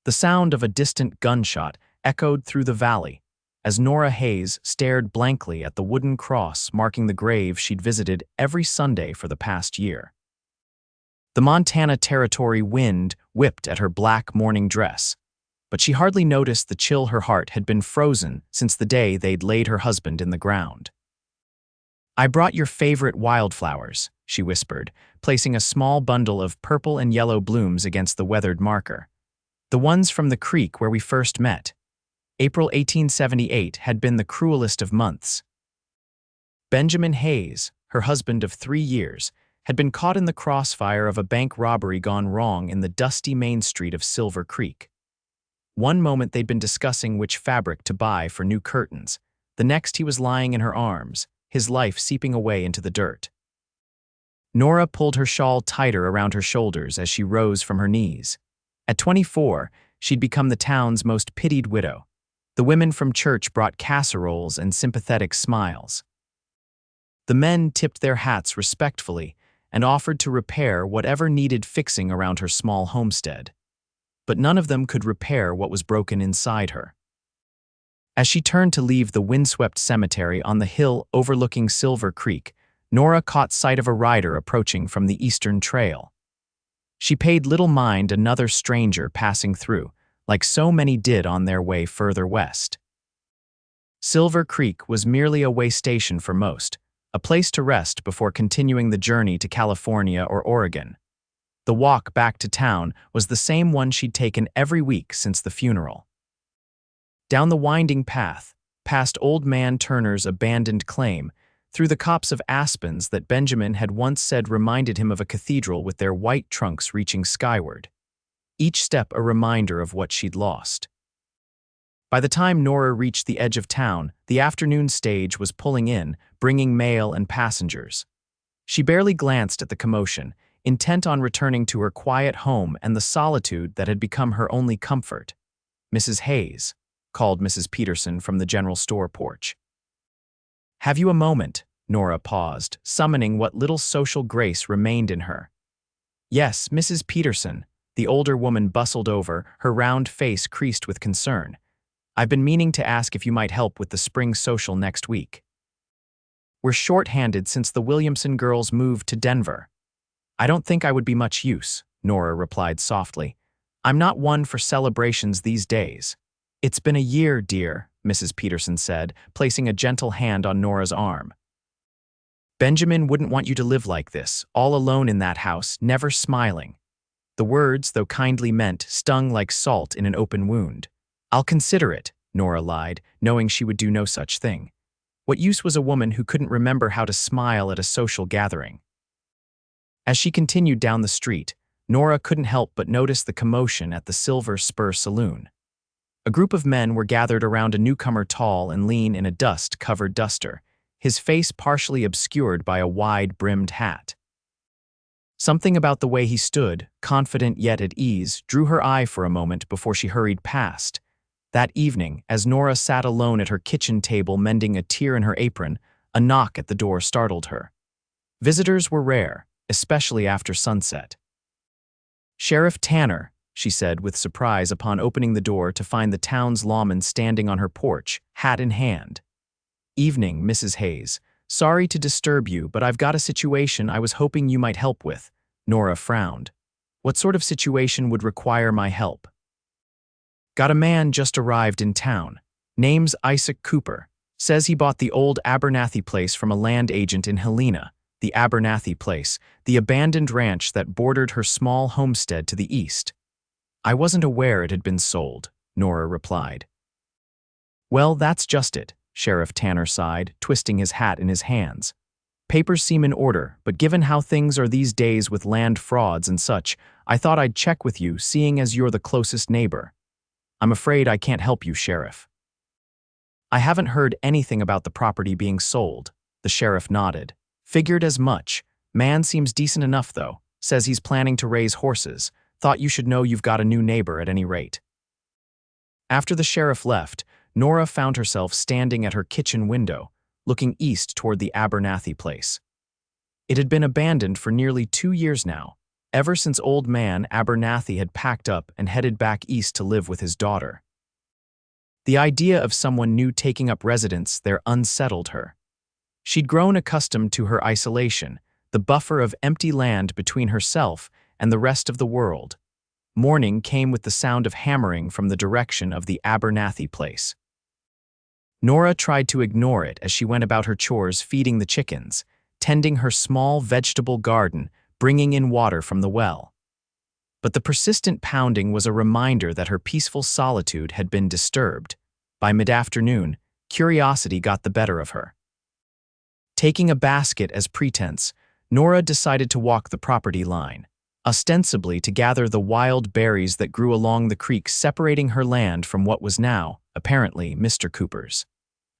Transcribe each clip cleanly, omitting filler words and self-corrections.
The sound of a distant gunshot echoed through the valley as Nora Hayes stared blankly at the wooden cross marking the grave she'd visited every Sunday for the past year. The Montana Territory wind whipped at her black mourning dress, but she hardly noticed the chill her heart had been frozen since the day they'd laid her husband in the ground. "I brought your favorite wildflowers," she whispered, placing a small bundle of purple and yellow blooms against the weathered marker. "The ones from the creek where we first met." April 1878 had been the cruelest of months. Benjamin Hayes, her husband of 3 years, had been caught in the crossfire of a bank robbery gone wrong in the dusty main street of Silver Creek. One moment they'd been discussing which fabric to buy for new curtains. The next he was lying in her arms, his life seeping away into the dirt. Nora pulled her shawl tighter around her shoulders as she rose from her knees. At 24, she'd become the town's most pitied widow. The women from church brought casseroles and sympathetic smiles. The men tipped their hats respectfully and offered to repair whatever needed fixing around her small homestead. But none of them could repair what was broken inside her. As she turned to leave the windswept cemetery on the hill overlooking Silver Creek, Nora caught sight of a rider approaching from the eastern trail. She paid little mind another stranger passing through, like so many did on their way further west. Silver Creek was merely a way station for most, a place to rest before continuing the journey to California or Oregon. The walk back to town was the same one she'd taken every week since the funeral. Down the winding path, past Old Man Turner's abandoned claim, through the copse of aspens that Benjamin had once said reminded him of a cathedral with their white trunks reaching skyward. Each step a reminder of what she'd lost. By the time Nora reached the edge of town, the afternoon stage was pulling in, bringing mail and passengers. She barely glanced at the commotion, intent on returning to her quiet home and the solitude that had become her only comfort. "Mrs. Hayes," called Mrs. Peterson from the general store porch. "Have you a moment?" Nora paused, summoning what little social grace remained in her. "Yes, Mrs. Peterson." The older woman bustled over, her round face creased with concern. "I've been meaning to ask if you might help with the spring social next week. We're short-handed since the Williamson girls moved to Denver." "I don't think I would be much use," Nora replied softly. "I'm not one for celebrations these days." "It's been a year, dear," Mrs. Peterson said, placing a gentle hand on Nora's arm. "Benjamin wouldn't want you to live like this, all alone in that house, never smiling." The words, though kindly meant, stung like salt in an open wound. "I'll consider it," Nora lied, knowing she would do no such thing. What use was a woman who couldn't remember how to smile at a social gathering? As she continued down the street, Nora couldn't help but notice the commotion at the Silver Spur Saloon. A group of men were gathered around a newcomer tall and lean in a dust-covered duster, his face partially obscured by a wide-brimmed hat. Something about the way he stood, confident yet at ease, drew her eye for a moment before she hurried past. That evening, as Nora sat alone at her kitchen table mending a tear in her apron, a knock at the door startled her. Visitors were rare, especially after sunset. "Sheriff Tanner," she said with surprise upon opening the door to find the town's lawman standing on her porch, hat in hand. "Evening, Mrs. Hayes. Sorry to disturb you, but I've got a situation I was hoping you might help with." Nora frowned. "What sort of situation would require my help?" "Got a man just arrived in town. Name's Isaac Cooper. Says he bought the old Abernathy place from a land agent in Helena. The Abernathy place, the abandoned ranch that bordered her small homestead to the east." "I wasn't aware it had been sold," Nora replied. "Well, that's just it," Sheriff Tanner sighed, twisting his hat in his hands. "Papers seem in order, but given how things are these days with land frauds and such, I thought I'd check with you, seeing as you're the closest neighbor." "I'm afraid I can't help you, Sheriff." "I haven't heard anything about the property being sold," the sheriff nodded. "Figured as much. Man seems decent enough, though. Says he's planning to raise horses. Thought you should know you've got a new neighbor at any rate." After the sheriff left, Nora found herself standing at her kitchen window, looking east toward the Abernathy place. It had been abandoned for nearly 2 years now, ever since old man Abernathy had packed up and headed back east to live with his daughter. The idea of someone new taking up residence there unsettled her. She'd grown accustomed to her isolation, the buffer of empty land between herself and the rest of the world. Morning came with the sound of hammering from the direction of the Abernathy place. Nora tried to ignore it as she went about her chores, feeding the chickens, tending her small vegetable garden, bringing in water from the well. But the persistent pounding was a reminder that her peaceful solitude had been disturbed. By mid-afternoon, curiosity got the better of her. Taking a basket as pretense, Nora decided to walk the property line, ostensibly to gather the wild berries that grew along the creek separating her land from what was now, apparently, Mr. Cooper's.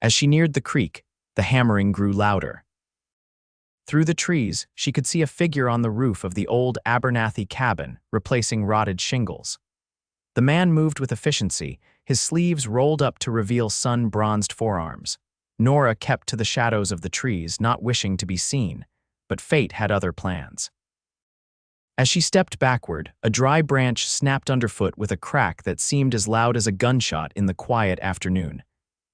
As she neared the creek, the hammering grew louder. Through the trees, she could see a figure on the roof of the old Abernathy cabin, replacing rotted shingles. The man moved with efficiency, his sleeves rolled up to reveal sun-bronzed forearms. Nora kept to the shadows of the trees, not wishing to be seen, but fate had other plans. As she stepped backward, a dry branch snapped underfoot with a crack that seemed as loud as a gunshot in the quiet afternoon.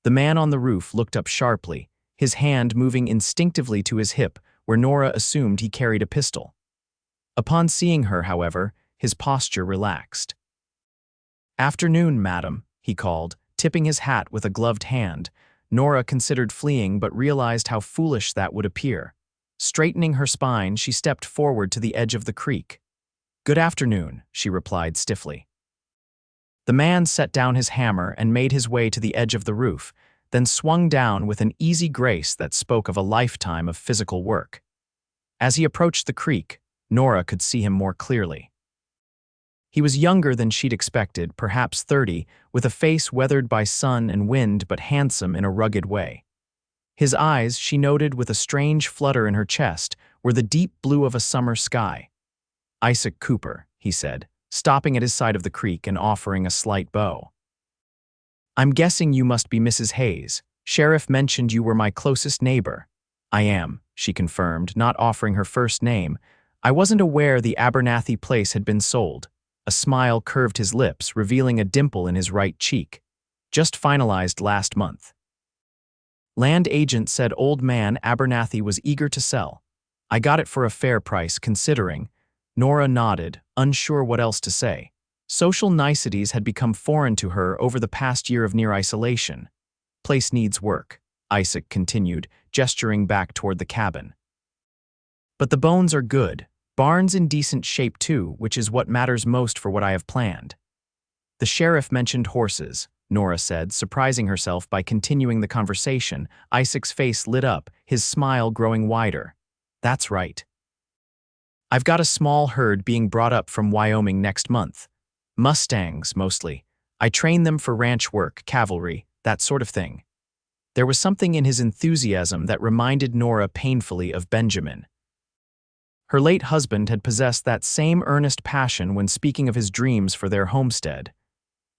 The man on the roof looked up sharply, his hand moving instinctively to his hip, where Nora assumed he carried a pistol. Upon seeing her, however, his posture relaxed. "Afternoon, madam," he called, tipping his hat with a gloved hand. Nora considered fleeing but realized how foolish that would appear. Straightening her spine, she stepped forward to the edge of the creek. "Good afternoon," she replied stiffly. The man set down his hammer and made his way to the edge of the roof, then swung down with an easy grace that spoke of a lifetime of physical work. As he approached the creek, Nora could see him more clearly. He was younger than she'd expected, perhaps 30, with a face weathered by sun and wind but handsome in a rugged way. His eyes, she noted with a strange flutter in her chest, were the deep blue of a summer sky. "Isaac Cooper," he said, stopping at his side of the creek and offering a slight bow. "I'm guessing you must be Mrs. Hayes. Sheriff mentioned you were my closest neighbor." "I am," she confirmed, not offering her first name. "I wasn't aware the Abernathy place had been sold." A smile curved his lips, revealing a dimple in his right cheek. "Just finalized last month." Land agent said old man Abernathy was eager to sell. "I got it for a fair price, considering." Nora nodded, unsure what else to say. Social niceties had become foreign to her over the past year of near isolation. "Place needs work," Isaac continued, gesturing back toward the cabin. "But the bones are good. Barn's in decent shape too, which is what matters most for what I have planned." "The sheriff mentioned horses," Nora said, surprising herself by continuing the conversation. Isaac's face lit up, his smile growing wider. "That's right. I've got a small herd being brought up from Wyoming next month. Mustangs, mostly. I train them for ranch work, cavalry, that sort of thing." There was something in his enthusiasm that reminded Nora painfully of Benjamin. Her late husband had possessed that same earnest passion when speaking of his dreams for their homestead.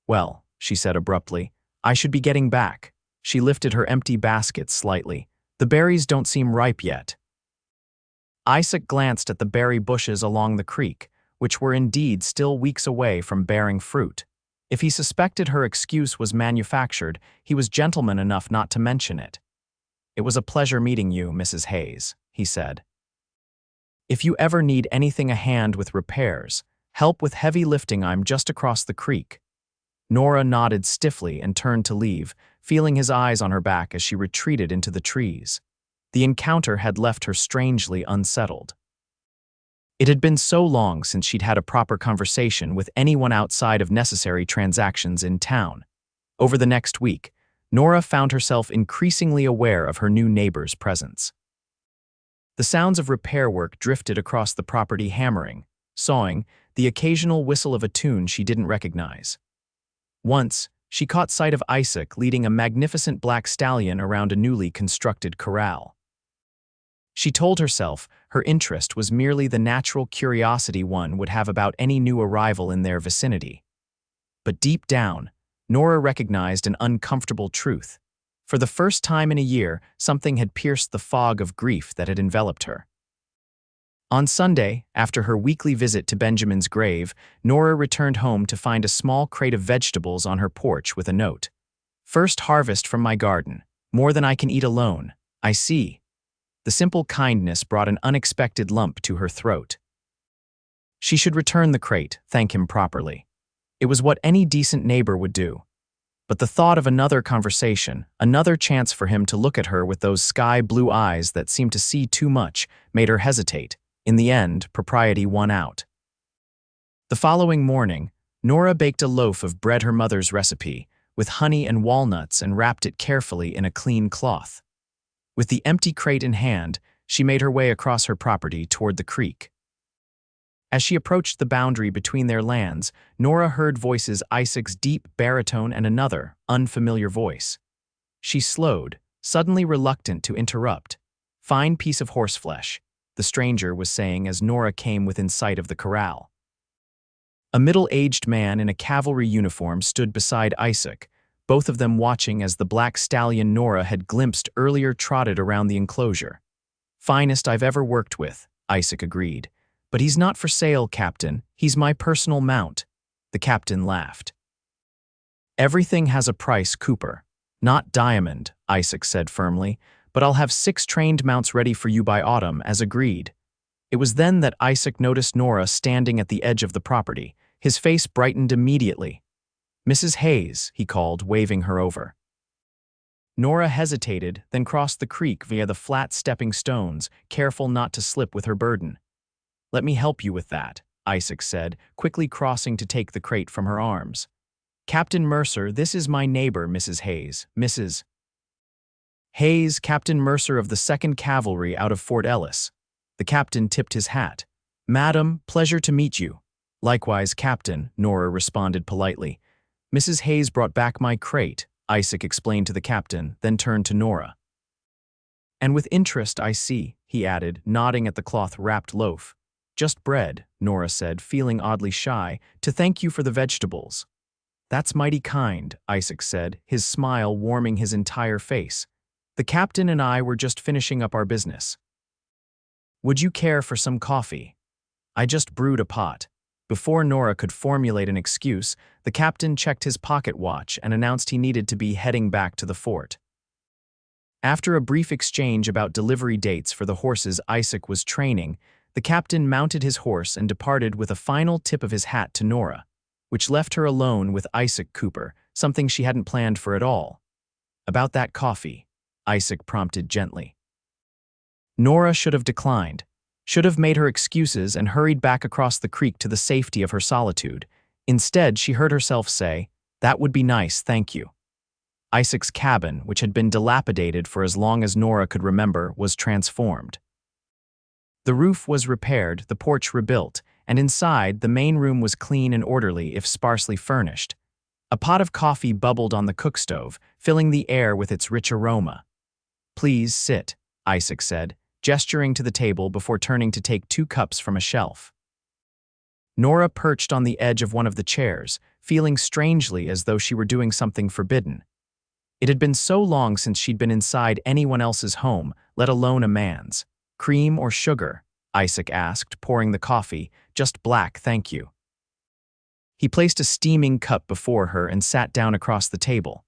"Well," she said abruptly, "I should be getting back." She lifted her empty basket slightly. "The berries don't seem ripe yet." Isaac glanced at the berry bushes along the creek, which were indeed still weeks away from bearing fruit. If he suspected her excuse was manufactured, he was gentleman enough not to mention it. "It was a pleasure meeting you, Mrs. Hayes," he said. "If you ever need anything a hand with repairs, help with heavy lifting, I'm just across the creek." Nora nodded stiffly and turned to leave, feeling his eyes on her back as she retreated into the trees. The encounter had left her strangely unsettled. It had been so long since she'd had a proper conversation with anyone outside of necessary transactions in town. Over the next week, Nora found herself increasingly aware of her new neighbor's presence. The sounds of repair work drifted across the property, hammering, sawing, the occasional whistle of a tune she didn't recognize. Once, she caught sight of Isaac leading a magnificent black stallion around a newly constructed corral. She told herself her interest was merely the natural curiosity one would have about any new arrival in their vicinity. But deep down, Nora recognized an uncomfortable truth. For the first time in a year, something had pierced the fog of grief that had enveloped her. On Sunday, after her weekly visit to Benjamin's grave, Nora returned home to find a small crate of vegetables on her porch with a note. "First harvest from my garden. More than I can eat alone. I see." The simple kindness brought an unexpected lump to her throat. She should return the crate, thank him properly. It was what any decent neighbor would do. But the thought of another conversation, another chance for him to look at her with those sky-blue eyes that seemed to see too much, made her hesitate. In the end, propriety won out. The following morning, Nora baked a loaf of bread her mother's recipe, with honey and walnuts, and wrapped it carefully in a clean cloth. With the empty crate in hand, she made her way across her property toward the creek. As she approached the boundary between their lands, Nora heard voices: Isaac's deep baritone and another, unfamiliar voice. She slowed, suddenly reluctant to interrupt. "Fine piece of horseflesh," the stranger was saying as Nora came within sight of the corral. A middle-aged man in a cavalry uniform stood beside Isaac, both of them watching as the black stallion Nora had glimpsed earlier trotted around the enclosure. "Finest I've ever worked with," Isaac agreed. "But he's not for sale, Captain. He's my personal mount." The captain laughed. "Everything has a price, Cooper. Not diamond," Isaac said firmly, "but I'll have 6 trained mounts ready for you by autumn, as agreed." It was then that Isaac noticed Nora standing at the edge of the property. His face brightened immediately. "Mrs. Hayes," he called, waving her over. Nora hesitated, then crossed the creek via the flat stepping stones, careful not to slip with her burden. "Let me help you with that," Isaac said, quickly crossing to take the crate from her arms. "Captain Mercer, this is my neighbor, Mrs. Hayes. Mrs. Hayes, Captain Mercer of the 2nd Cavalry out of Fort Ellis." The captain tipped his hat. "Madam, pleasure to meet you." "Likewise, Captain," Nora responded politely. "Mrs. Hayes brought back my crate," Isaac explained to the captain, then turned to Nora. "And with interest, I see," he added, nodding at the cloth-wrapped loaf. "Just bread," Nora said, feeling oddly shy, "to thank you for the vegetables." "That's mighty kind," Isaac said, his smile warming his entire face. "The captain and I were just finishing up our business. Would you care for some coffee? I just brewed a pot." Before Nora could formulate an excuse, the captain checked his pocket watch and announced he needed to be heading back to the fort. After a brief exchange about delivery dates for the horses Isaac was training, the captain mounted his horse and departed with a final tip of his hat to Nora, which left her alone with Isaac Cooper, something she hadn't planned for at all. "About that coffee," Isaac prompted gently. Nora should have declined, should have made her excuses and hurried back across the creek to the safety of her solitude. Instead, she heard herself say, "That would be nice, thank you." Isaac's cabin, which had been dilapidated for as long as Nora could remember, was transformed. The roof was repaired, the porch rebuilt, and inside, the main room was clean and orderly if sparsely furnished. A pot of coffee bubbled on the cookstove, filling the air with its rich aroma. "Please sit," Isaac said, gesturing to the table before turning to take 2 cups from a shelf. Nora perched on the edge of one of the chairs, feeling strangely as though she were doing something forbidden. It had been so long since she'd been inside anyone else's home, let alone a man's. "Cream or sugar?" Isaac asked, pouring the coffee. "Just black, thank you." He placed a steaming cup before her and sat down across the table.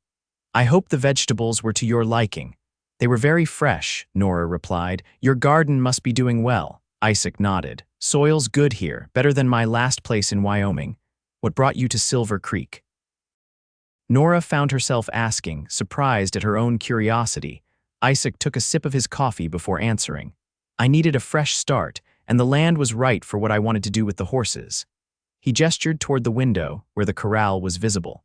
"I hope the vegetables were to your liking." "They were very fresh," Nora replied. "Your garden must be doing well." Isaac nodded. "Soil's good here, better than my last place in Wyoming. What brought you to Silver Creek?" Nora found herself asking, surprised at her own curiosity. Isaac took a sip of his coffee before answering. "I needed a fresh start, and the land was right for what I wanted to do with the horses." He gestured toward the window, where the corral was visible.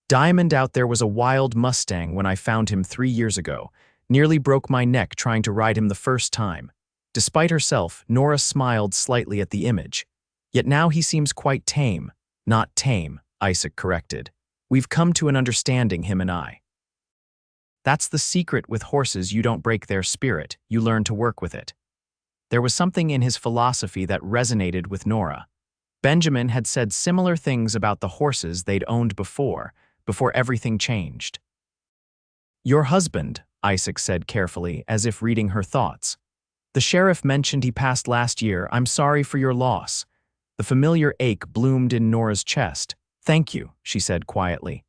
"Diamond out there was a wild Mustang when I found him 3 years ago. Nearly broke my neck trying to ride him the first time." Despite herself, Nora smiled slightly at the image. "Yet now he seems quite tame." "Not tame," Isaac corrected. "We've come to an understanding, him and I. That's the secret with horses: you don't break their spirit, you learn to work with it." There was something in his philosophy that resonated with Nora. Benjamin had said similar things about the horses they'd owned before everything changed. "Your husband," Isaac said carefully, as if reading her thoughts. The sheriff mentioned he passed last year. I'm sorry for your loss. The familiar ache bloomed in Nora's chest. Thank you, she said quietly.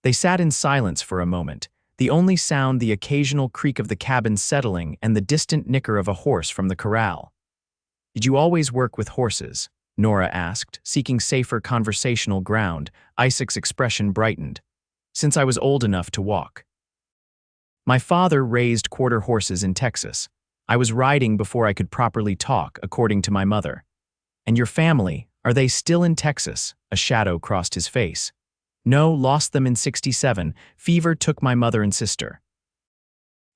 They sat in silence for a moment, the only sound the occasional creak of the cabin settling and the distant nicker of a horse from the corral. Did you always work with horses? Nora asked, seeking safer conversational ground. Isaac's expression brightened. Since I was old enough to walk. My father raised quarter horses in Texas. I was riding before I could properly talk, according to my mother. And your family, are they still in Texas? A shadow crossed his face. No, lost them in '67. Fever took my mother and sister.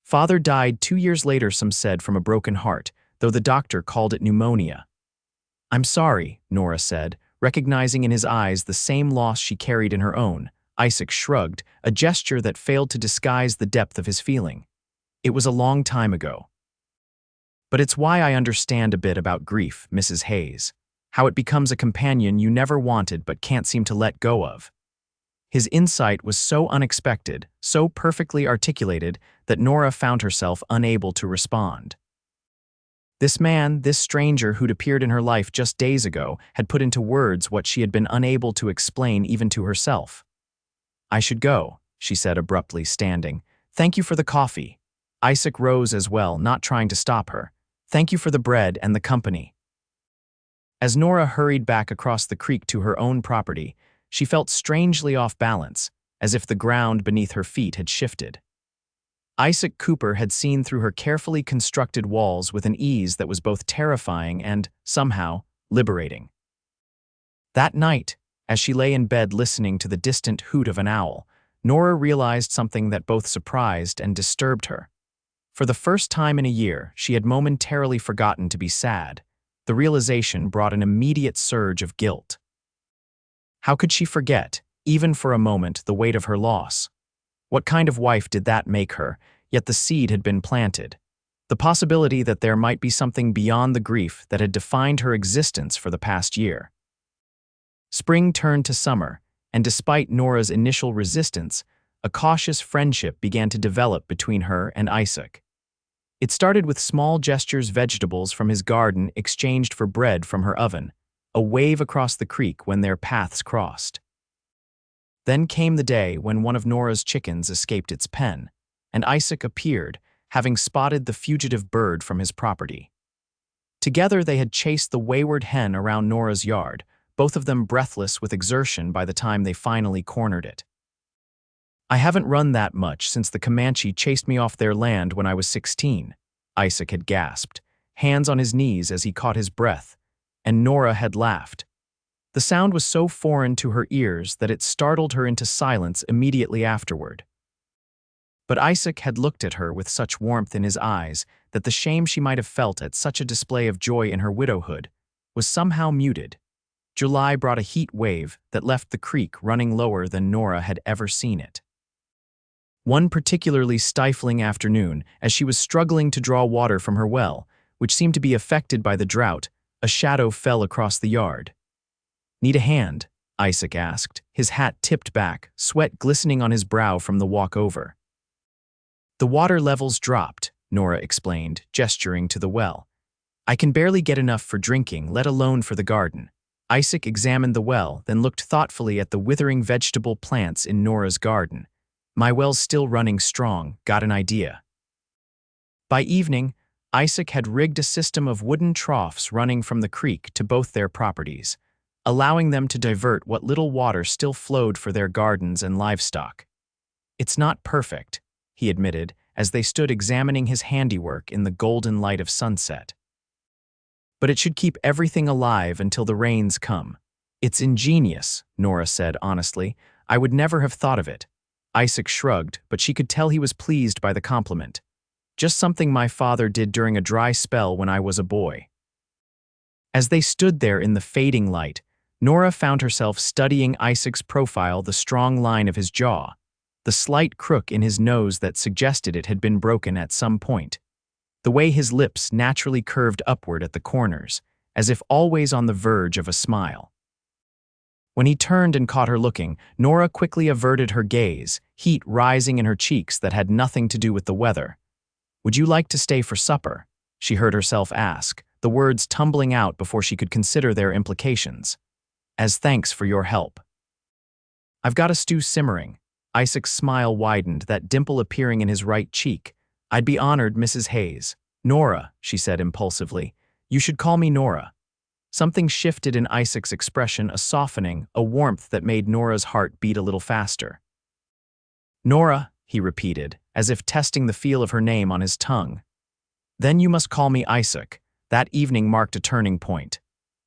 Father died 2 years later, some said, from a broken heart, though the doctor called it pneumonia. I'm sorry, Nora said, recognizing in his eyes the same loss she carried in her own. Isaac shrugged, a gesture that failed to disguise the depth of his feeling. It was a long time ago. But it's why I understand a bit about grief, Mrs. Hayes. How it becomes a companion you never wanted but can't seem to let go of. His insight was so unexpected, so perfectly articulated, that Nora found herself unable to respond. This man, this stranger who'd appeared in her life just days ago, had put into words what she had been unable to explain even to herself. I should go, she said abruptly, standing. Thank you for the coffee. Isaac rose as well, not trying to stop her. Thank you for the bread and the company. As Nora hurried back across the creek to her own property, she felt strangely off balance, as if the ground beneath her feet had shifted. Isaac Cooper had seen through her carefully constructed walls with an ease that was both terrifying and, somehow, liberating. That night, as she lay in bed listening to the distant hoot of an owl, Nora realized something that both surprised and disturbed her. For the first time in a year, she had momentarily forgotten to be sad. The realization brought an immediate surge of guilt. How could she forget, even for a moment, the weight of her loss? What kind of wife did that make her? Yet the seed had been planted. The possibility that there might be something beyond the grief that had defined her existence for the past year. Spring turned to summer, and despite Nora's initial resistance, a cautious friendship began to develop between her and Isaac. It started with small gestures, vegetables from his garden exchanged for bread from her oven, a wave across the creek when their paths crossed. Then came the day when one of Nora's chickens escaped its pen, and Isaac appeared, having spotted the fugitive bird from his property. Together they had chased the wayward hen around Nora's yard, both of them breathless with exertion by the time they finally cornered it. I haven't run that much since the Comanche chased me off their land when I was 16, Isaac had gasped, hands on his knees as he caught his breath, and Nora had laughed. The sound was so foreign to her ears that it startled her into silence immediately afterward. But Isaac had looked at her with such warmth in his eyes that the shame she might have felt at such a display of joy in her widowhood was somehow muted. July brought a heat wave that left the creek running lower than Nora had ever seen it. One particularly stifling afternoon, as she was struggling to draw water from her well, which seemed to be affected by the drought, a shadow fell across the yard. Need a hand? Isaac asked, his hat tipped back, sweat glistening on his brow from the walk over. The water levels dropped, Nora explained, gesturing to the well. I can barely get enough for drinking, let alone for the garden. Isaac examined the well, then looked thoughtfully at the withering vegetable plants in Nora's garden. My well's still running strong, got an idea. By evening, Isaac had rigged a system of wooden troughs running from the creek to both their properties, allowing them to divert what little water still flowed for their gardens and livestock. It's not perfect, he admitted, as they stood examining his handiwork in the golden light of sunset. But it should keep everything alive until the rains come. It's ingenious, Nora said honestly. I would never have thought of it. Isaac shrugged, but she could tell he was pleased by the compliment. Just something my father did during a dry spell when I was a boy. As they stood there in the fading light, Nora found herself studying Isaac's profile, the strong line of his jaw, the slight crook in his nose that suggested it had been broken at some point, the way his lips naturally curved upward at the corners, as if always on the verge of a smile. When he turned and caught her looking, Nora quickly averted her gaze, heat rising in her cheeks that had nothing to do with the weather. Would you like to stay for supper? she heard herself ask, the words tumbling out before she could consider their implications. As thanks for your help. I've got a stew simmering. Isaac's smile widened, that dimple appearing in his right cheek. I'd be honored, Mrs. Hayes. Nora, she said impulsively. You should call me Nora. Something shifted in Isaac's expression, a softening, a warmth that made Nora's heart beat a little faster. Nora, he repeated, as if testing the feel of her name on his tongue. Then you must call me Isaac. That evening marked a turning point.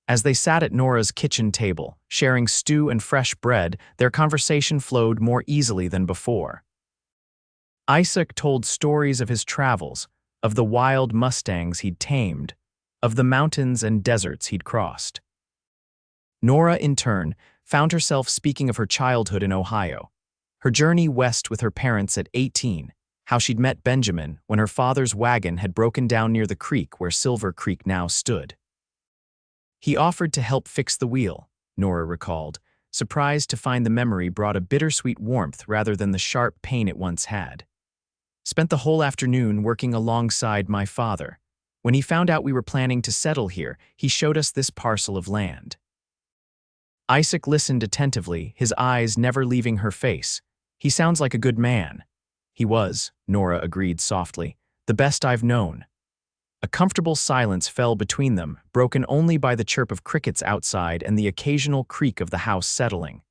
As they sat at Nora's kitchen table, sharing stew and fresh bread, their conversation flowed more easily than before. Isaac told stories of his travels, of the wild mustangs he'd tamed, of the mountains and deserts he'd crossed. Nora, in turn, found herself speaking of her childhood in Ohio, her journey west with her parents at 18, how she'd met Benjamin when her father's wagon had broken down near the creek where Silver Creek now stood. He offered to help fix the wheel, Nora recalled, surprised to find the memory brought a bittersweet warmth rather than the sharp pain it once had. Spent the whole afternoon working alongside my father. When he found out we were planning to settle here, he showed us this parcel of land. Isaac listened attentively, his eyes never leaving her face. He sounds like a good man. He was, Nora agreed softly, the best I've known. A comfortable silence fell between them, broken only by the chirp of crickets outside and the occasional creak of the house settling.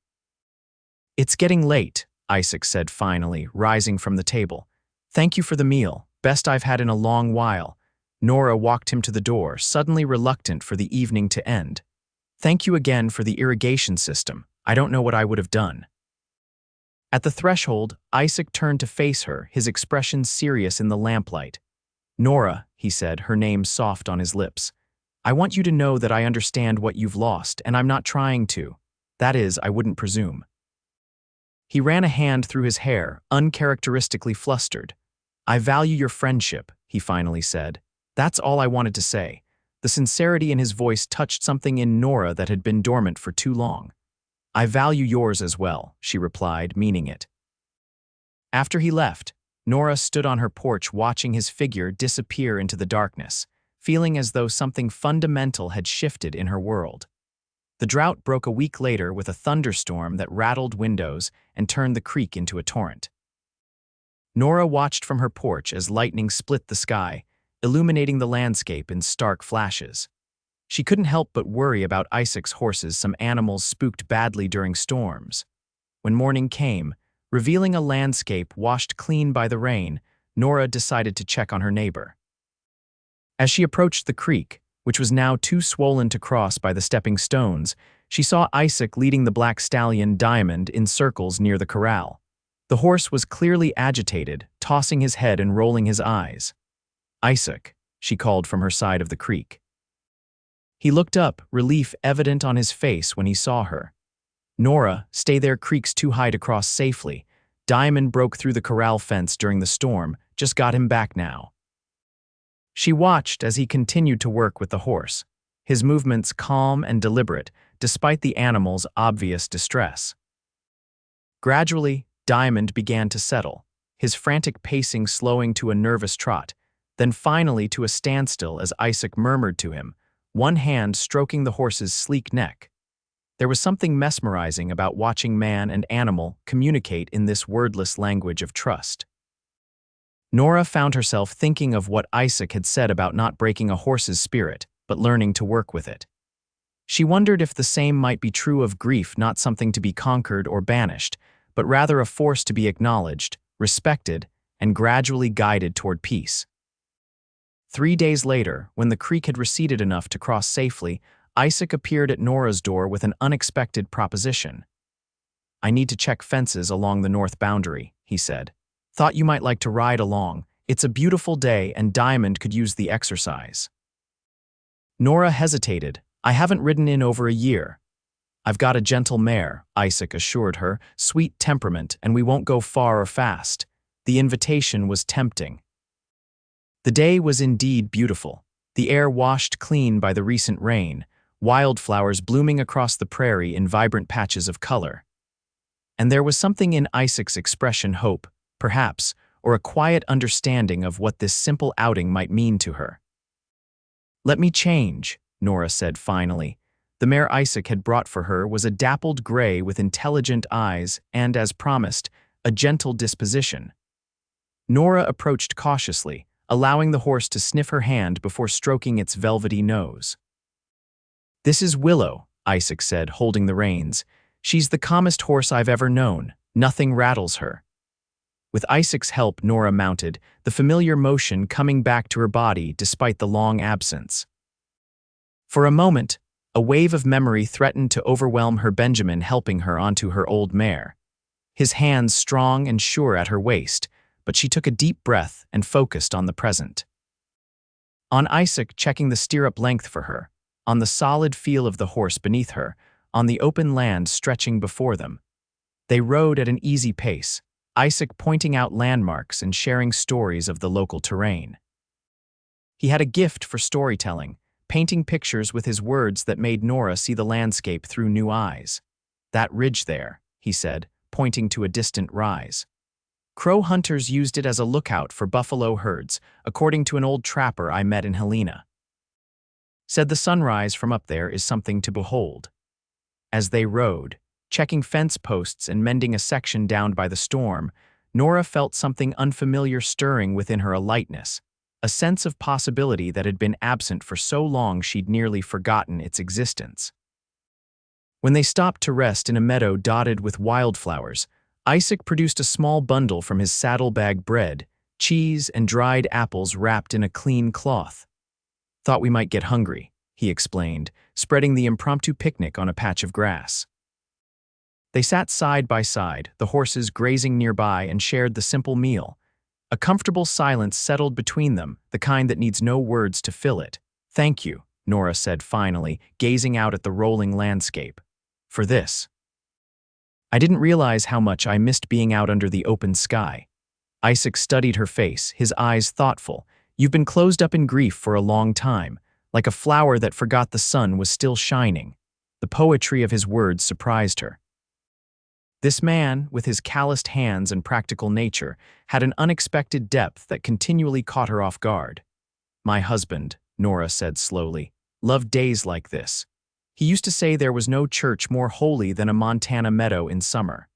It's getting late, Isaac said finally, rising from the table. Thank you for the meal, best I've had in a long while. Nora walked him to the door, suddenly reluctant for the evening to end. Thank you again for the irrigation system. I don't know what I would have done. At the threshold, Isaac turned to face her, his expression serious in the lamplight. Nora, he said, her name soft on his lips. I want you to know that I understand what you've lost, and I'm not trying to. That is, I wouldn't presume. He ran a hand through his hair, uncharacteristically flustered. I value your friendship, he finally said. That's all I wanted to say. The sincerity in his voice touched something in Nora that had been dormant for too long. I value yours as well, she replied, meaning it. After he left, Nora stood on her porch watching his figure disappear into the darkness, feeling as though something fundamental had shifted in her world. The drought broke a week later with a thunderstorm that rattled windows and turned the creek into a torrent. Nora watched from her porch as lightning split the sky, illuminating the landscape in stark flashes. She couldn't help but worry about Isaac's horses, some animals spooked badly during storms. When morning came, revealing a landscape washed clean by the rain, Nora decided to check on her neighbor. As she approached the creek, which was now too swollen to cross by the stepping stones, she saw Isaac leading the black stallion Diamond in circles near the corral. The horse was clearly agitated, tossing his head and rolling his eyes. Isaac, she called from her side of the creek. He looked up, relief evident on his face when he saw her. Nora, stay there, creek's too high to cross safely. Diamond broke through the corral fence during the storm, just got him back now. She watched as he continued to work with the horse, his movements calm and deliberate, despite the animal's obvious distress. Gradually, Diamond began to settle, his frantic pacing slowing to a nervous trot, then finally to a standstill as Isaac murmured to him, one hand stroking the horse's sleek neck. There was something mesmerizing about watching man and animal communicate in this wordless language of trust. Nora found herself thinking of what Isaac had said about not breaking a horse's spirit, but learning to work with it. She wondered if the same might be true of grief, not something to be conquered or banished, but rather a force to be acknowledged, respected, and gradually guided toward peace. 3 days later, when the creek had receded enough to cross safely, Isaac appeared at Nora's door with an unexpected proposition. I need to check fences along the north boundary, he said. Thought you might like to ride along. It's a beautiful day and Diamond could use the exercise. Nora hesitated. I haven't ridden in over a year. I've got a gentle mare, Isaac assured her, sweet temperament, and we won't go far or fast. The invitation was tempting. The day was indeed beautiful, the air washed clean by the recent rain, wildflowers blooming across the prairie in vibrant patches of color. And there was something in Isaac's expression, hope, perhaps, or a quiet understanding of what this simple outing might mean to her. "Let me change," Nora said finally. The mare Isaac had brought for her was a dappled gray with intelligent eyes and, as promised, a gentle disposition. Nora approached cautiously, allowing the horse to sniff her hand before stroking its velvety nose. "This is Willow," Isaac said, holding the reins. "She's the calmest horse I've ever known. Nothing rattles her." With Isaac's help, Nora mounted, the familiar motion coming back to her body despite the long absence. For a moment, a wave of memory threatened to overwhelm her. Benjamin helping her onto her old mare, his hands strong and sure at her waist, but she took a deep breath and focused on the present. On Isaac checking the stirrup length for her, on the solid feel of the horse beneath her, on the open land stretching before them. They rode at an easy pace, Isaac pointing out landmarks and sharing stories of the local terrain. He had a gift for storytelling, painting pictures with his words that made Nora see the landscape through new eyes. "That ridge there," he said, pointing to a distant rise. "Crow hunters used it as a lookout for buffalo herds, according to an old trapper I met in Helena. Said the sunrise from up there is something to behold." As they rode, checking fence posts and mending a section downed by the storm, Nora felt something unfamiliar stirring within her, a lightness, a sense of possibility that had been absent for so long she'd nearly forgotten its existence. When they stopped to rest in a meadow dotted with wildflowers, Isaac produced a small bundle from his saddlebag: bread, cheese, and dried apples wrapped in a clean cloth. "Thought we might get hungry," he explained, spreading the impromptu picnic on a patch of grass. They sat side by side, the horses grazing nearby, and shared the simple meal. A comfortable silence settled between them, the kind that needs no words to fill it. "Thank you," Nora said finally, gazing out at the rolling landscape. "For this. I didn't realize how much I missed being out under the open sky." Isaac studied her face, his eyes thoughtful. "You've been closed up in grief for a long time, like a flower that forgot the sun was still shining." The poetry of his words surprised her. This man, with his calloused hands and practical nature, had an unexpected depth that continually caught her off guard. "My husband," Nora said slowly, "loved days like this. He used to say there was no church more holy than a Montana meadow in summer."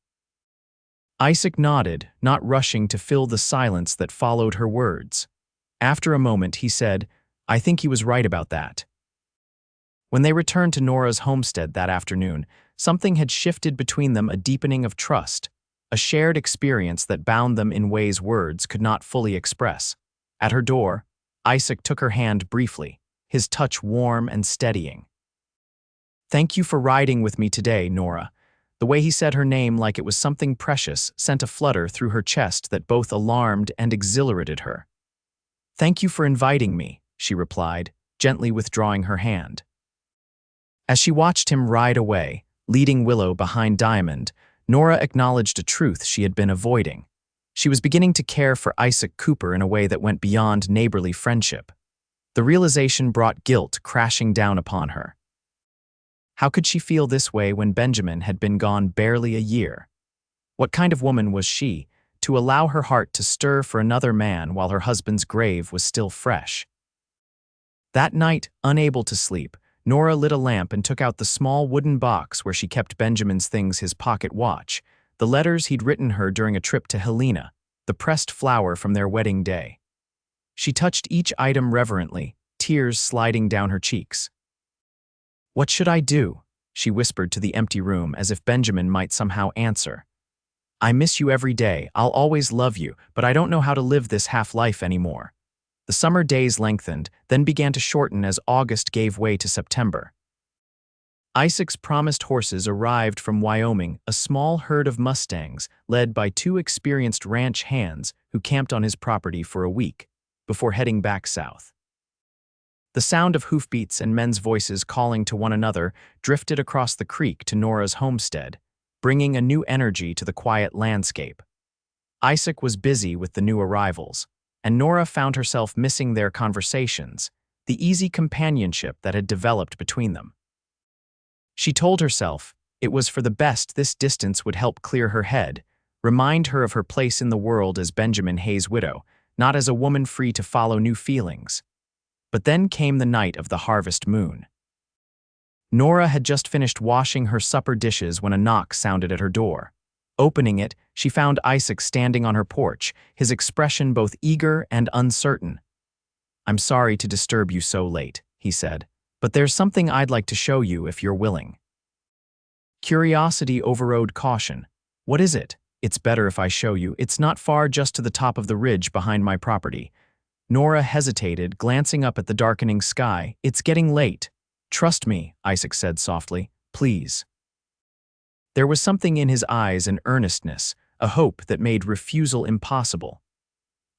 Isaac nodded, not rushing to fill the silence that followed her words. After a moment, he said, "I think he was right about that." When they returned to Nora's homestead that afternoon, something had shifted between them, a deepening of trust, a shared experience that bound them in ways words could not fully express. At her door, Isaac took her hand briefly, his touch warm and steadying. "Thank you for riding with me today, Nora." The way he said her name like it was something precious sent a flutter through her chest that both alarmed and exhilarated her. "Thank you for inviting me," she replied, gently withdrawing her hand. As she watched him ride away, leading Willow behind Diamond, Nora acknowledged a truth she had been avoiding. She was beginning to care for Isaac Cooper in a way that went beyond neighborly friendship. The realization brought guilt crashing down upon her. How could she feel this way when Benjamin had been gone barely a year? What kind of woman was she, to allow her heart to stir for another man while her husband's grave was still fresh? That night, unable to sleep, Nora lit a lamp and took out the small wooden box where she kept Benjamin's things: his pocket watch, the letters he'd written her during a trip to Helena, the pressed flower from their wedding day. She touched each item reverently, tears sliding down her cheeks. "What should I do?" she whispered to the empty room, as if Benjamin might somehow answer. "I miss you every day, I'll always love you, but I don't know how to live this half-life anymore." The summer days lengthened, then began to shorten as August gave way to September. Isaac's promised horses arrived from Wyoming, a small herd of Mustangs led by 2 experienced ranch hands who camped on his property for a week, before heading back south. The sound of hoofbeats and men's voices calling to one another drifted across the creek to Nora's homestead, bringing a new energy to the quiet landscape. Isaac was busy with the new arrivals, and Nora found herself missing their conversations, the easy companionship that had developed between them. She told herself it was for the best. This distance would help clear her head, remind her of her place in the world as Benjamin Hayes' widow, not as a woman free to follow new feelings. But then came the night of the harvest moon. Nora had just finished washing her supper dishes when a knock sounded at her door. Opening it, she found Isaac standing on her porch, his expression both eager and uncertain. "I'm sorry to disturb you so late," he said, "but there's something I'd like to show you if you're willing." Curiosity overrode caution. "What is it?" "It's better if I show you. It's not far, just to the top of the ridge behind my property." Nora hesitated, glancing up at the darkening sky. "It's getting late." "Trust me," Isaac said softly. "Please." There was something in his eyes, an earnestness, a hope that made refusal impossible.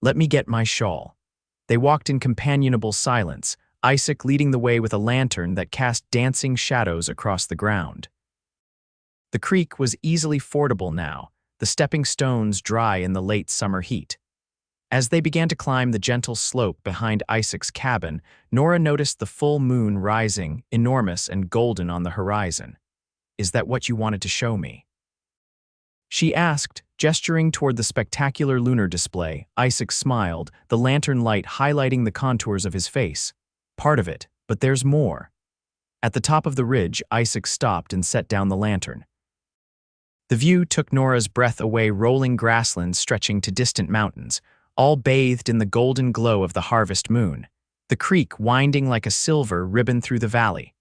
"Let me get my shawl." They walked in companionable silence, Isaac leading the way with a lantern that cast dancing shadows across the ground. The creek was easily fordable now, the stepping stones dry in the late summer heat. As they began to climb the gentle slope behind Isaac's cabin, Nora noticed the full moon rising, enormous and golden on the horizon. "Is that what you wanted to show me?" she asked, gesturing toward the spectacular lunar display. Isaac smiled, the lantern light highlighting the contours of his face. "Part of it, but there's more." At the top of the ridge, Isaac stopped and set down the lantern. The view took Nora's breath away, rolling grasslands stretching to distant mountains, all bathed in the golden glow of the harvest moon, the creek winding like a silver ribbon through the valley.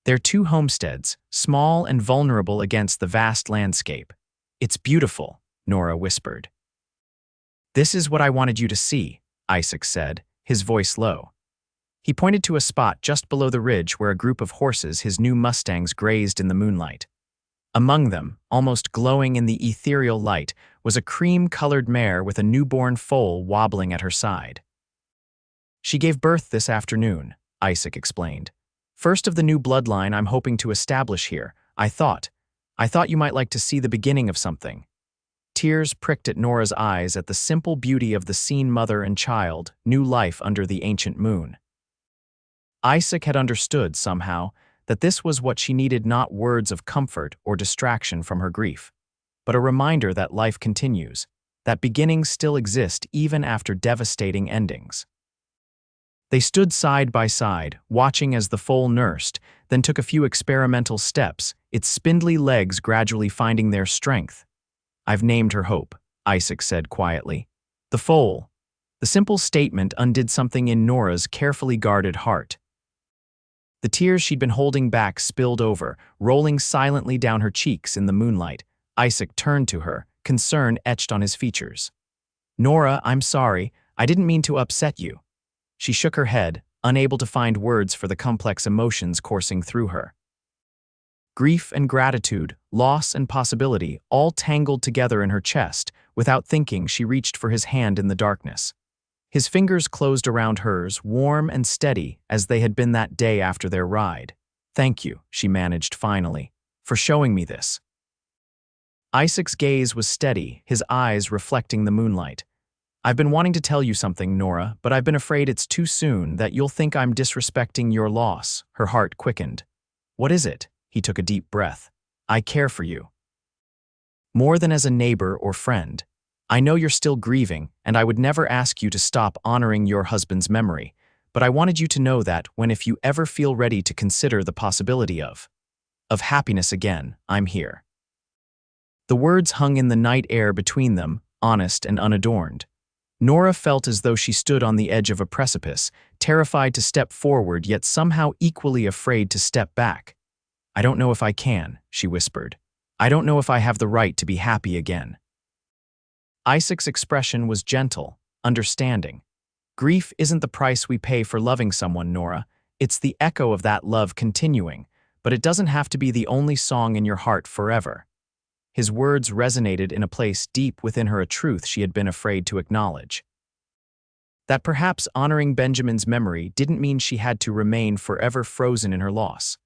Their two homesteads, small and vulnerable against the vast landscape. "It's beautiful," Nora whispered. "This is what I wanted you to see," Isaac said, his voice low. He pointed to a spot just below the ridge where a group of horses, his new Mustangs, grazed in the moonlight. Among them, almost glowing in the ethereal light, was a cream-colored mare with a newborn foal wobbling at her side. "She gave birth this afternoon," Isaac explained. "First of the new bloodline I'm hoping to establish here. I thought you might like to see the beginning of something." Tears pricked at Nora's eyes at the simple beauty of the seen mother and child, new life under the ancient moon. Isaac had understood, somehow, that this was what she needed, not words of comfort or distraction from her grief, but a reminder that life continues, that beginnings still exist even after devastating endings. They stood side by side, watching as the foal nursed, then took a few experimental steps, its spindly legs gradually finding their strength. "I've named her Hope," Isaac said quietly. "The foal." The simple statement undid something in Nora's carefully guarded heart. The tears she'd been holding back spilled over, rolling silently down her cheeks in the moonlight. Isaac turned to her, concern etched on his features. "Nora, I'm sorry. I didn't mean to upset you." She shook her head, unable to find words for the complex emotions coursing through her. Grief and gratitude, loss and possibility, all tangled together in her chest. Without thinking, she reached for his hand in the darkness. His fingers closed around hers, warm and steady as they had been that day after their ride. "Thank you," she managed finally, "for showing me this." Isaac's gaze was steady, his eyes reflecting the moonlight. "I've been wanting to tell you something, Nora, but I've been afraid it's too soon, that you'll think I'm disrespecting your loss." Her heart quickened. "What is it?" He took a deep breath. "I care for you. More than as a neighbor or friend. I know you're still grieving, and I would never ask you to stop honoring your husband's memory, but I wanted you to know that if you ever feel ready to consider the possibility of happiness again, I'm here." The words hung in the night air between them, honest and unadorned. Nora felt as though she stood on the edge of a precipice, terrified to step forward yet somehow equally afraid to step back. "I don't know if I can," she whispered. "I don't know if I have the right to be happy again." Isaac's expression was gentle, understanding. "Grief isn't the price we pay for loving someone, Nora. It's the echo of that love continuing, but it doesn't have to be the only song in your heart forever." His words resonated in a place deep within her, a truth she had been afraid to acknowledge. That perhaps honoring Benjamin's memory didn't mean she had to remain forever frozen in her loss.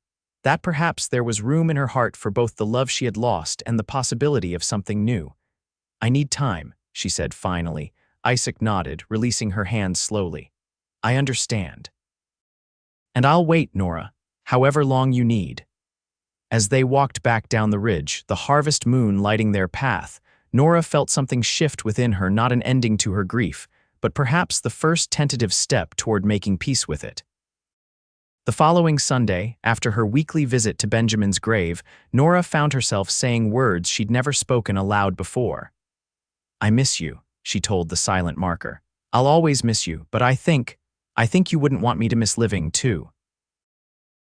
That perhaps there was room in her heart for both the love she had lost and the possibility of something new. "I need time," she said finally. Isaac nodded, releasing her hand slowly. "I understand." "And I'll wait, Nora, however long you need." As they walked back down the ridge, the harvest moon lighting their path, Nora felt something shift within her, not an ending to her grief, but perhaps the first tentative step toward making peace with it. The following Sunday, after her weekly visit to Benjamin's grave, Nora found herself saying words she'd never spoken aloud before. "I miss you," she told the silent marker. "I'll always miss you, but I think you wouldn't want me to miss living, too."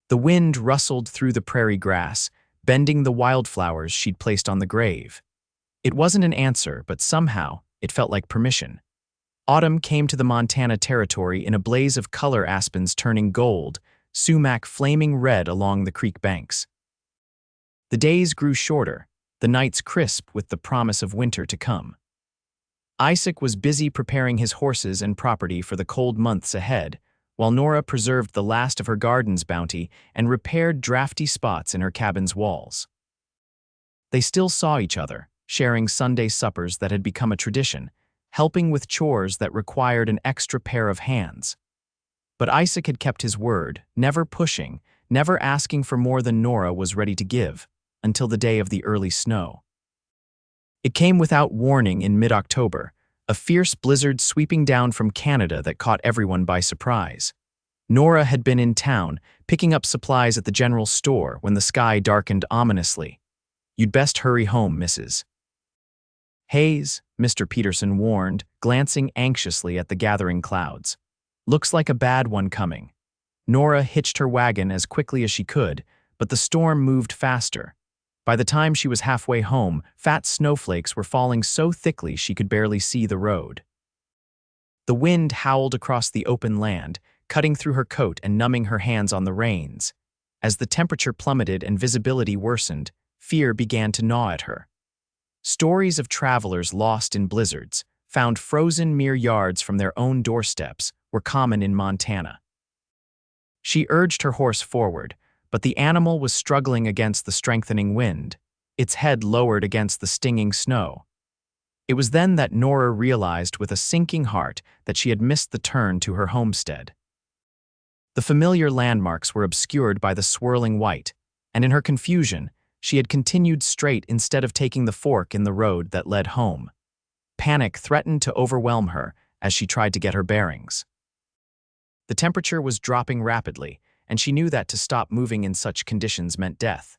The wind rustled through the prairie grass, bending the wildflowers she'd placed on the grave. It wasn't an answer, but somehow it felt like permission. Autumn came to the Montana territory in a blaze of color, aspens turning gold, sumac flaming red along the creek banks. The days grew shorter, the nights crisp with the promise of winter to come. Isaac was busy preparing his horses and property for the cold months ahead, while Nora preserved the last of her garden's bounty and repaired drafty spots in her cabin's walls. They still saw each other, sharing Sunday suppers that had become a tradition, helping with chores that required an extra pair of hands. But Isaac had kept his word, never pushing, never asking for more than Nora was ready to give, until the day of the early snow. It came without warning in mid-October, a fierce blizzard sweeping down from Canada that caught everyone by surprise. Nora had been in town, picking up supplies at the general store when the sky darkened ominously. "You'd best hurry home, Mrs. Hayes," Mr. Peterson warned, glancing anxiously at the gathering clouds. "Looks like a bad one coming." Nora hitched her wagon as quickly as she could, but the storm moved faster. By the time she was halfway home, fat snowflakes were falling so thickly she could barely see the road. The wind howled across the open land, cutting through her coat and numbing her hands on the reins. As the temperature plummeted and visibility worsened, fear began to gnaw at her. Stories of travelers lost in blizzards, found frozen mere yards from their own doorsteps, were common in Montana. She urged her horse forward, but the animal was struggling against the strengthening wind, its head lowered against the stinging snow. It was then that Nora realized with a sinking heart that she had missed the turn to her homestead. The familiar landmarks were obscured by the swirling white, and in her confusion, she had continued straight instead of taking the fork in the road that led home. Panic threatened to overwhelm her as she tried to get her bearings. The temperature was dropping rapidly, and she knew that to stop moving in such conditions meant death.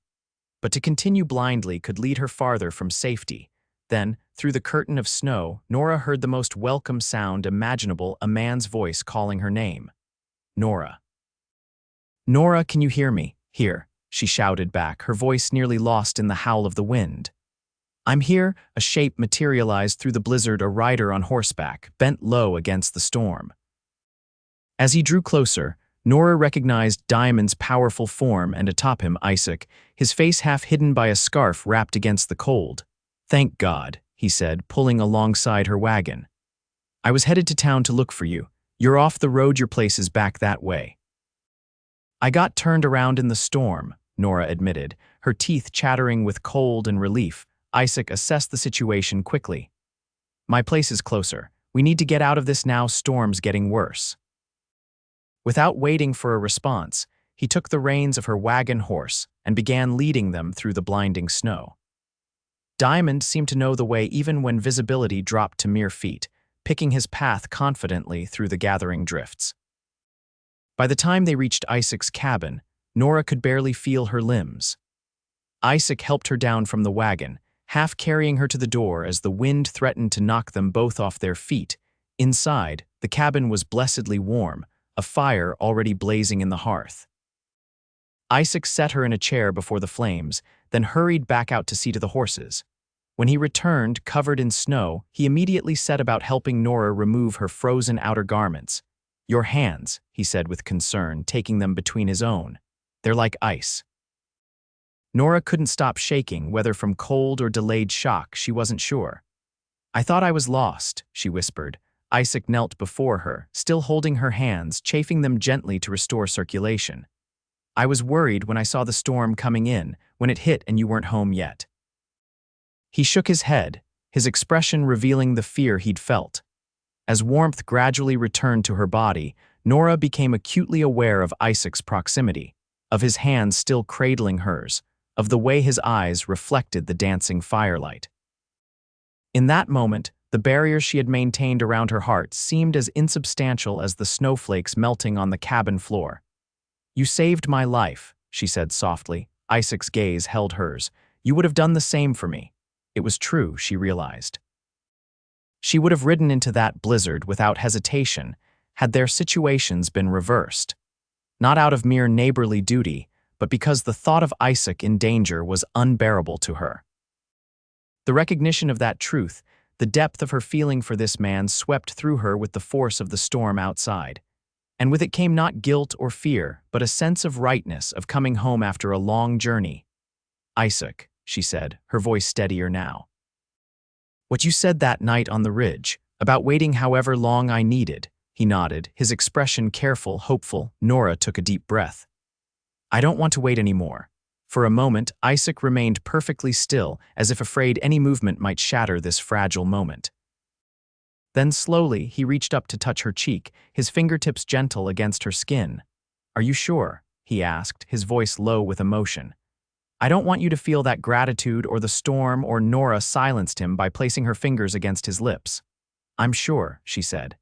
But to continue blindly could lead her farther from safety. Then, through the curtain of snow, Nora heard the most welcome sound imaginable, a man's voice calling her name. "Nora. Nora, can you hear me? Here," she shouted back, her voice nearly lost in the howl of the wind. "I'm here." A shape materialized through the blizzard, a rider on horseback, bent low against the storm. As he drew closer, Nora recognized Diamond's powerful form, and atop him Isaac, his face half hidden by a scarf wrapped against the cold. "Thank God," he said, pulling alongside her wagon. "I was headed to town to look for you. You're off the road, your place is back that way." "I got turned around in the storm," Nora admitted, her teeth chattering with cold and relief. Isaac assessed the situation quickly. "My place is closer. We need to get out of this now, storm's getting worse." Without waiting for a response, he took the reins of her wagon horse and began leading them through the blinding snow. Diamond seemed to know the way even when visibility dropped to mere feet, picking his path confidently through the gathering drifts. By the time they reached Isaac's cabin, Nora could barely feel her limbs. Isaac helped her down from the wagon, half carrying her to the door as the wind threatened to knock them both off their feet. Inside, the cabin was blessedly warm, a fire already blazing in the hearth. Isaac set her in a chair before the flames, then hurried back out to see to the horses. When he returned, covered in snow, he immediately set about helping Nora remove her frozen outer garments. "Your hands," he said with concern, taking them between his own. "They're like ice." Nora couldn't stop shaking, whether from cold or delayed shock, she wasn't sure. "I thought I was lost," she whispered. Isaac knelt before her, still holding her hands, chafing them gently to restore circulation. "I was worried when I saw the storm coming in, when it hit and you weren't home yet." He shook his head, his expression revealing the fear he'd felt. As warmth gradually returned to her body, Nora became acutely aware of Isaac's proximity, of his hands still cradling hers, of the way his eyes reflected the dancing firelight. In that moment, the barrier she had maintained around her heart seemed as insubstantial as the snowflakes melting on the cabin floor. You saved my life, she said softly. Isaac's gaze held hers. You would have done the same for me. It was true, she realized. She would have ridden into that blizzard without hesitation had their situations been reversed. Not out of mere neighborly duty, but because the thought of Isaac in danger was unbearable to her. The recognition of that truth, the depth of her feeling for this man swept through her with the force of the storm outside. And with it came not guilt or fear, but a sense of rightness of coming home after a long journey. Isaac, she said, her voice steadier now. What you said that night on the ridge, about waiting however long I needed, he nodded, his expression careful, hopeful. Nora took a deep breath. I don't want to wait anymore. For a moment, Isaac remained perfectly still, as if afraid any movement might shatter this fragile moment. Then slowly, he reached up to touch her cheek, his fingertips gentle against her skin. Are you sure? He asked, his voice low with emotion. I don't want you to feel that gratitude or the storm or Nora silenced him by placing her fingers against his lips. I'm sure, she said.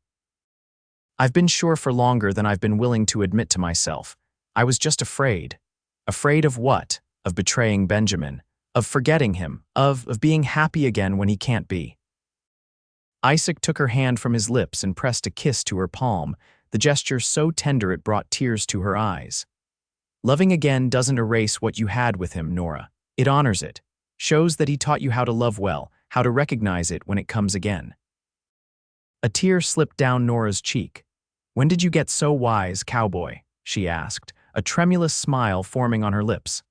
I've been sure for longer than I've been willing to admit to myself. I was just afraid. Afraid of what? Of betraying Benjamin, of forgetting him, of being happy again when he can't be. Isaac took her hand from his lips and pressed a kiss to her palm, the gesture so tender it brought tears to her eyes. Loving again doesn't erase what you had with him, Nora. It honors it, shows that he taught you how to love well, how to recognize it when it comes again. A tear slipped down Nora's cheek. When did you get so wise, Cowboy? She asked, a tremulous smile forming on her lips.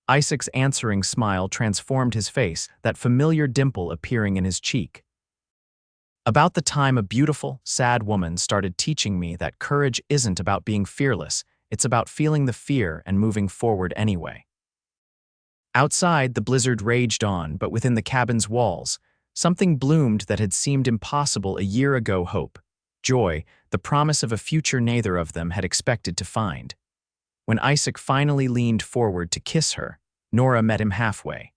Isaac's answering smile transformed his face, that familiar dimple appearing in his cheek. About the time a beautiful, sad woman started teaching me that courage isn't about being fearless, it's about feeling the fear and moving forward anyway. Outside, the blizzard raged on, but within the cabin's walls, something bloomed that had seemed impossible a year ago: hope, joy, the promise of a future neither of them had expected to find. When Isaac finally leaned forward to kiss her, Nora met him halfway.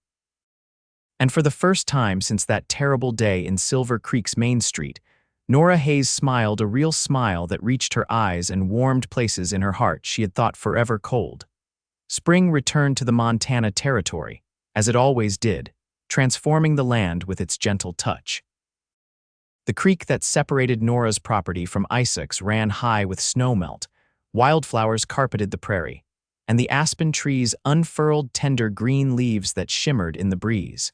And for the first time since that terrible day in Silver Creek's Main Street, Nora Hayes smiled, a real smile that reached her eyes and warmed places in her heart she had thought forever cold. Spring returned to the Montana territory, as it always did, transforming the land with its gentle touch. The creek that separated Nora's property from Isaac's ran high with snowmelt, wildflowers carpeted the prairie, and the aspen trees unfurled tender green leaves that shimmered in the breeze.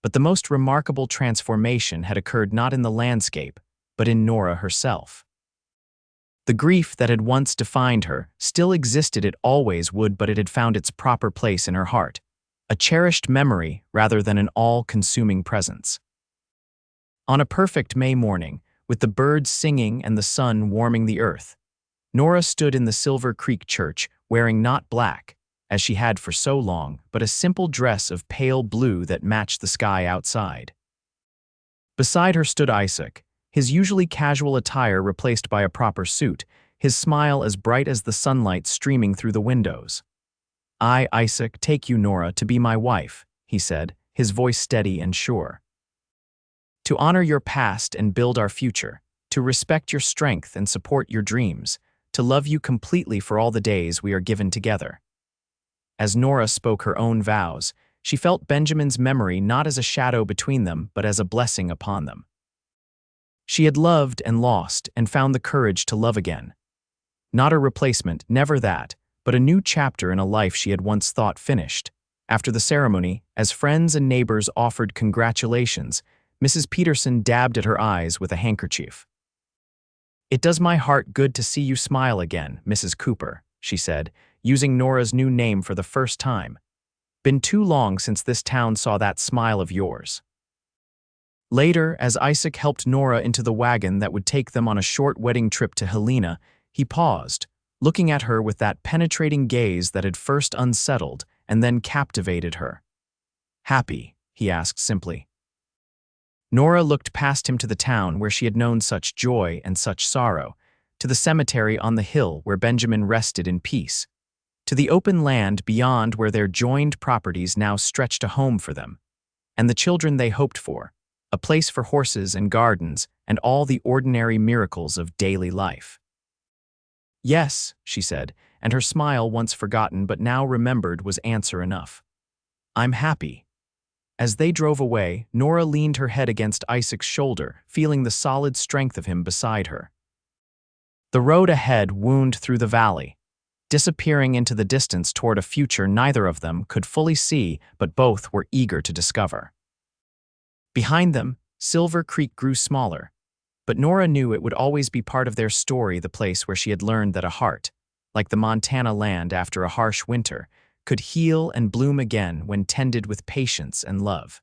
But the most remarkable transformation had occurred not in the landscape, but in Nora herself. The grief that had once defined her still existed, it always would, but it had found its proper place in her heart, a cherished memory rather than an all-consuming presence. On a perfect May morning, with the birds singing and the sun warming the earth, Nora stood in the Silver Creek church wearing not black, as she had for so long, but a simple dress of pale blue that matched the sky outside. Beside her stood Isaac, his usually casual attire replaced by a proper suit, his smile as bright as the sunlight streaming through the windows. I, Isaac, take you, Nora, to be my wife, he said, his voice steady and sure. To honor your past and build our future, to respect your strength and support your dreams, to love you completely for all the days we are given together. As Nora spoke her own vows, she felt Benjamin's memory not as a shadow between them, but as a blessing upon them. She had loved and lost and found the courage to love again. Not a replacement, never that, but a new chapter in a life she had once thought finished. After the ceremony, as friends and neighbors offered congratulations, Mrs. Peterson dabbed at her eyes with a handkerchief. It does my heart good to see you smile again, Mrs. Cooper, she said, using Nora's new name for the first time. Been too long since this town saw that smile of yours. Later, as Isaac helped Nora into the wagon that would take them on a short wedding trip to Helena, he paused, looking at her with that penetrating gaze that had first unsettled and then captivated her. Happy? He asked simply. Nora looked past him to the town where she had known such joy and such sorrow, to the cemetery on the hill where Benjamin rested in peace, to the open land beyond where their joined properties now stretched a home for them, and the children they hoped for, a place for horses and gardens and all the ordinary miracles of daily life. Yes, she said, and her smile, once forgotten but now remembered, was answer enough. "I'm happy." As they drove away, Nora leaned her head against Isaac's shoulder, feeling the solid strength of him beside her. The road ahead wound through the valley, disappearing into the distance toward a future neither of them could fully see, but both were eager to discover. Behind them, Silver Creek grew smaller, but Nora knew it would always be part of their story, the place where she had learned that a heart, like the Montana land after a harsh winter, could heal and bloom again when tended with patience and love.